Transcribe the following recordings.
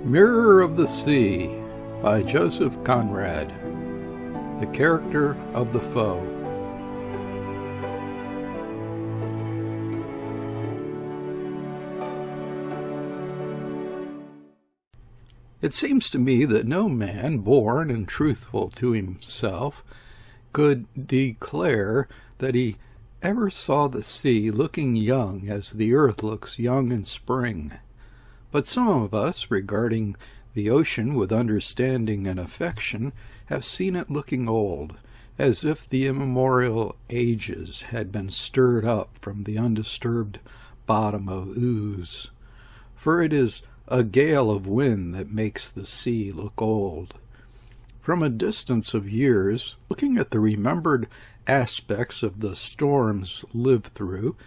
Mirror of the Sea by Joseph Conrad. The Character of the Foe. It seems to me that no man born and truthful to himself could declare that he ever saw the sea looking young as the earth looks young in spring. But some of us, regarding the ocean with understanding and affection, have seen it looking old, as if the immemorial ages had been stirred up from the undisturbed bottom of ooze. For it is a gale of wind that makes the sea look old. From a distance of years, looking at the remembered aspects of the storms lived through,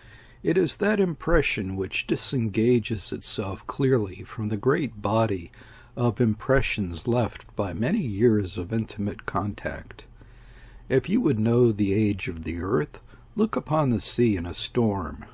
it is that impression which disengages itself clearly from the great body of impressions left by many years of intimate contact. If you would know the age of the earth, look upon the sea in a storm.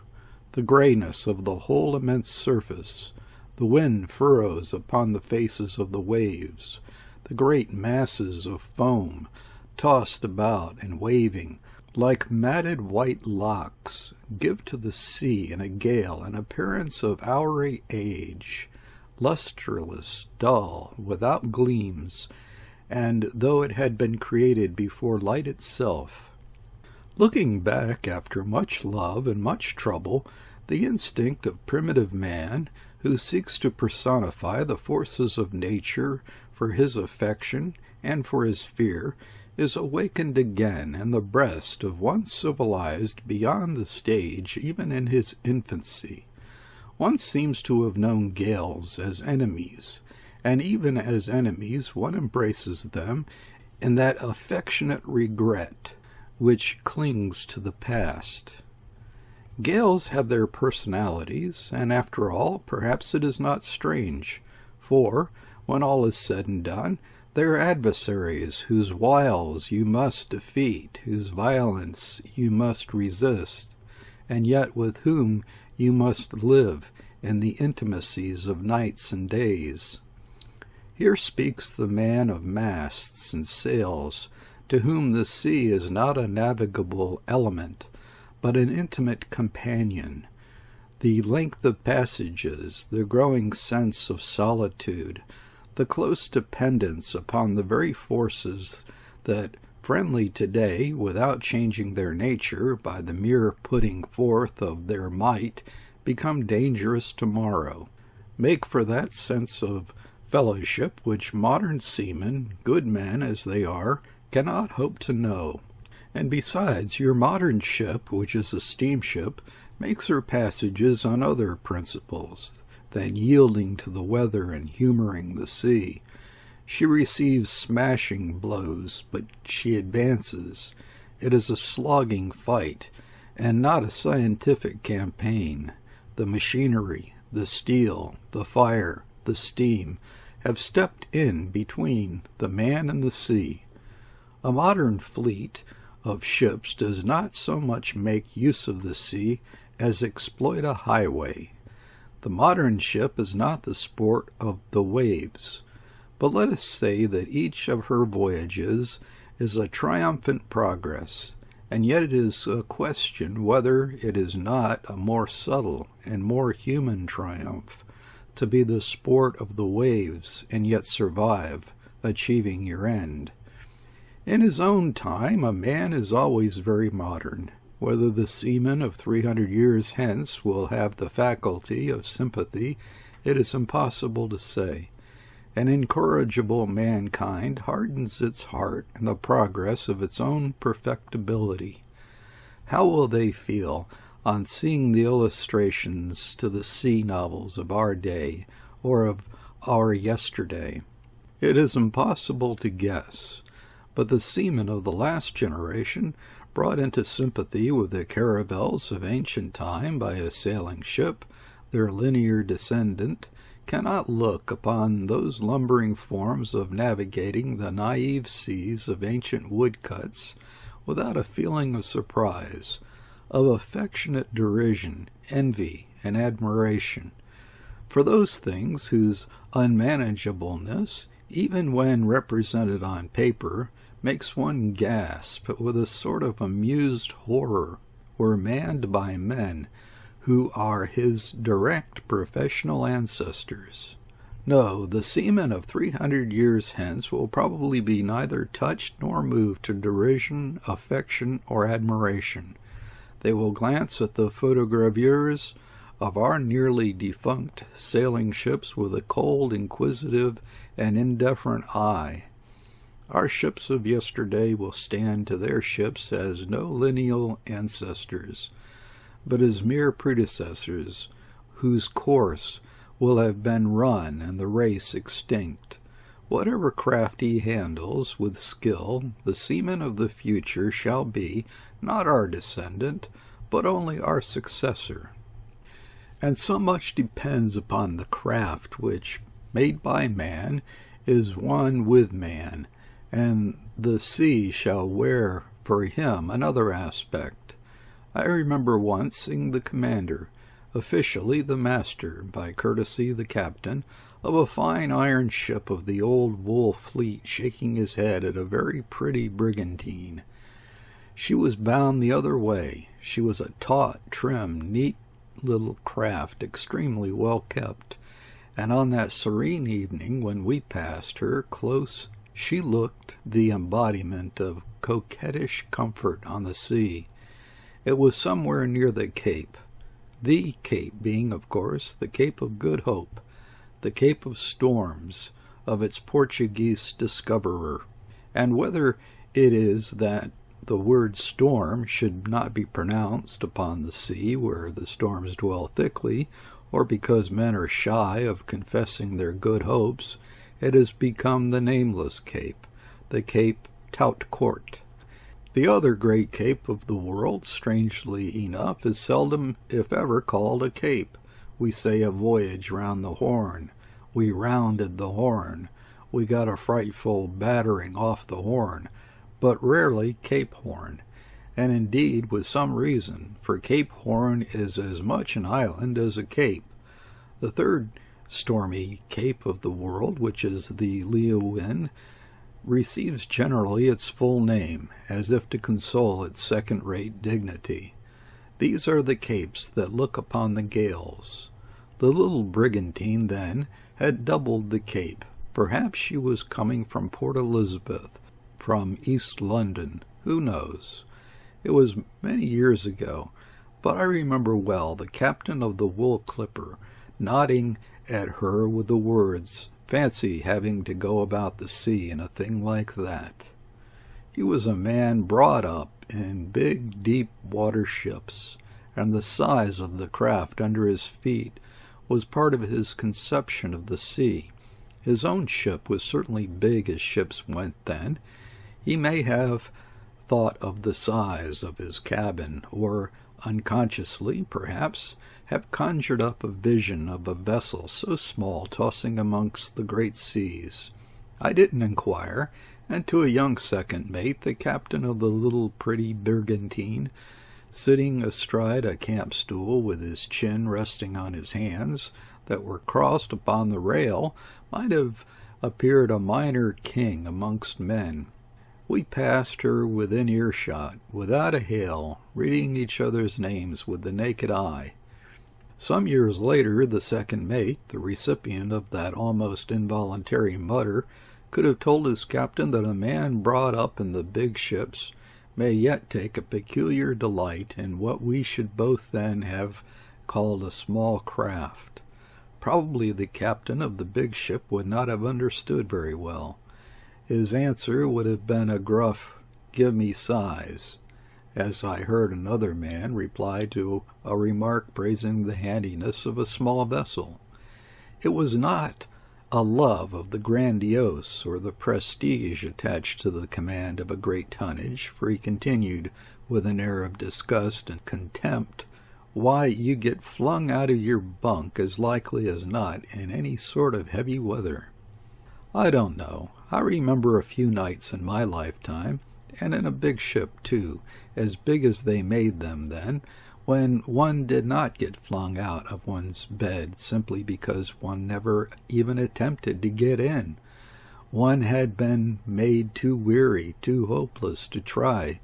The grayness of the whole immense surface, the wind furrows upon the faces of the waves, the great masses of foam tossed about and waving like matted white locks, give to the sea in a gale an appearance of hoary age, lustreless, dull, without gleams, and though it had been created before light itself. Looking back after much love and much trouble, the instinct of primitive man, who seeks to personify the forces of nature for his affection and for his fear, is awakened again in the breast of one civilized beyond the stage even in his infancy. One seems to have known gales as enemies, and even as enemies one embraces them in that affectionate regret which clings to the past. Gales have their personalities, and after all, perhaps it is not strange, for, when all is said and done, they are adversaries whose wiles you must defeat, whose violence you must resist, and yet with whom you must live in the intimacies of nights and days. Here speaks the man of masts and sails, to whom the sea is not a navigable element, but an intimate companion. The length of passages, the growing sense of solitude, the close dependence upon the very forces that, friendly today, without changing their nature by the mere putting forth of their might, become dangerous tomorrow, make for that sense of fellowship which modern seamen, good men as they are, cannot hope to know. And besides, your modern ship, which is a steamship, makes her passages on other principles than yielding to the weather and humoring the sea. She receives smashing blows, but she advances. It is a slogging fight, and not a scientific campaign. The machinery, the steel, the fire, the steam, have stepped in between the man and the sea. A modern fleet of ships does not so much make use of the sea as exploit a highway. The modern ship is not the sport of the waves, but let us say that each of her voyages is a triumphant progress, and yet it is a question whether it is not a more subtle and more human triumph to be the sport of the waves and yet survive, achieving your end. In his own time, a man is always very modern. Whether the seaman of 300 years hence will have the faculty of sympathy, it is impossible to say. An incorrigible mankind hardens its heart in the progress of its own perfectibility. How will they feel on seeing the illustrations to the sea novels of our day or of our yesterday? It is impossible to guess, but the seamen of the last generation, brought into sympathy with the caravels of ancient time by a sailing ship, their linear descendant, cannot look upon those lumbering forms of navigating the naive seas of ancient woodcuts without a feeling of surprise, of affectionate derision, envy, and admiration. for those things whose unmanageableness, even when represented on paper, makes one gasp with a sort of amused horror, were manned by men who are his direct professional ancestors. No, the seamen of 300 years hence will probably be neither touched nor moved to derision, affection, or admiration. They will glance at the photogravures of our nearly defunct sailing ships with a cold, inquisitive, and indifferent eye. Our ships of yesterday will stand to their ships as no lineal ancestors, but as mere predecessors, whose course will have been run and the race extinct. Whatever craft he handles with skill, the seaman of the future shall be, not our descendant, but only our successor. And so much depends upon the craft which, made by man, is one with man, and the sea shall wear for him another aspect. I remember once seeing the commander, officially the master, by courtesy the captain, of a fine iron ship of the old wool fleet, shaking his head at a very pretty brigantine. She was bound the other way. She was a taut, trim, neat little craft, extremely well kept, and on that serene evening when we passed her close, she looked the embodiment of coquettish comfort on the sea. It was somewhere near the Cape, the Cape being, of course, the Cape of Good Hope, the Cape of Storms, of its Portuguese discoverer. And whether it is that the word storm should not be pronounced upon the sea where the storms dwell thickly, or because men are shy of confessing their good hopes, it has become the nameless Cape, the Cape Tout Court. The other great cape of the world, strangely enough, is seldom, if ever, called a cape. We say a voyage round the Horn. We rounded the Horn. We got a frightful battering off the Horn, but rarely Cape Horn. And indeed, with some reason, for Cape Horn is as much an island as a cape. The third stormy cape of the world, which is the Leeuwin, receives generally its full name, as if to console its second-rate dignity. These are the capes that look upon the gales. The little brigantine, then, had doubled the cape. Perhaps she was coming from Port Elizabeth, from East London, who knows? It was many years ago, but I remember well the captain of the Wool Clipper nodding at her with the words, "Fancy having to go about the sea in a thing like that." He was a man brought up in big, deep water ships, and the size of the craft under his feet was part of his conception of the sea. His own ship was certainly big as ships went then. He may have thought of the size of his cabin, or unconsciously, perhaps, have conjured up a vision of a vessel so small tossing amongst the great seas. I didn't inquire, and to a young second mate, the captain of the little pretty brigantine, sitting astride a camp stool with his chin resting on his hands that were crossed upon the rail, might have appeared a minor king amongst men. We passed her within earshot, without a hail, reading each other's names with the naked eye. Some years later, the second mate, the recipient of that almost involuntary mutter, could have told his captain that a man brought up in the big ships may yet take a peculiar delight in what we should both then have called a small craft. Probably the captain of the big ship would not have understood very well. His answer would have been a gruff, "Give me size," as I heard another man reply to a remark praising the handiness of a small vessel. It was not a love of the grandiose or the prestige attached to the command of a great tonnage, for he continued, with an air of disgust and contempt, "Why, you get flung out of your bunk as likely as not in any sort of heavy weather." I don't know. I remember a few nights in my lifetime, and in a big ship too, as big as they made them then, when one did not get flung out of one's bed simply because one never even attempted to get in. One had been made too weary, too hopeless to try.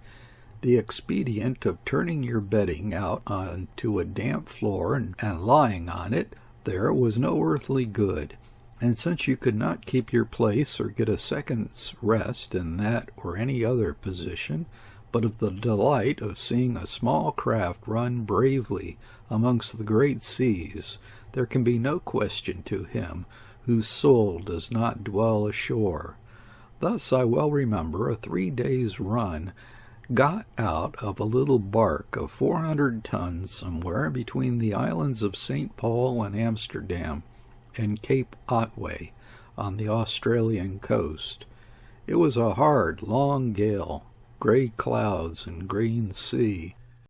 The expedient of turning your bedding out onto a damp floor and lying on it there was no earthly good, and since you could not keep your place or get a second's rest in that or any other position, but of the delight of seeing a small craft run bravely amongst the great seas, there can be no question to him whose soul does not dwell ashore. Thus I well remember a 3 days' run got out of a little bark of 400 tons somewhere between the islands of St. Paul and Amsterdam and Cape Otway on the Australian coast. It was a hard, long gale, gray clouds and green sea,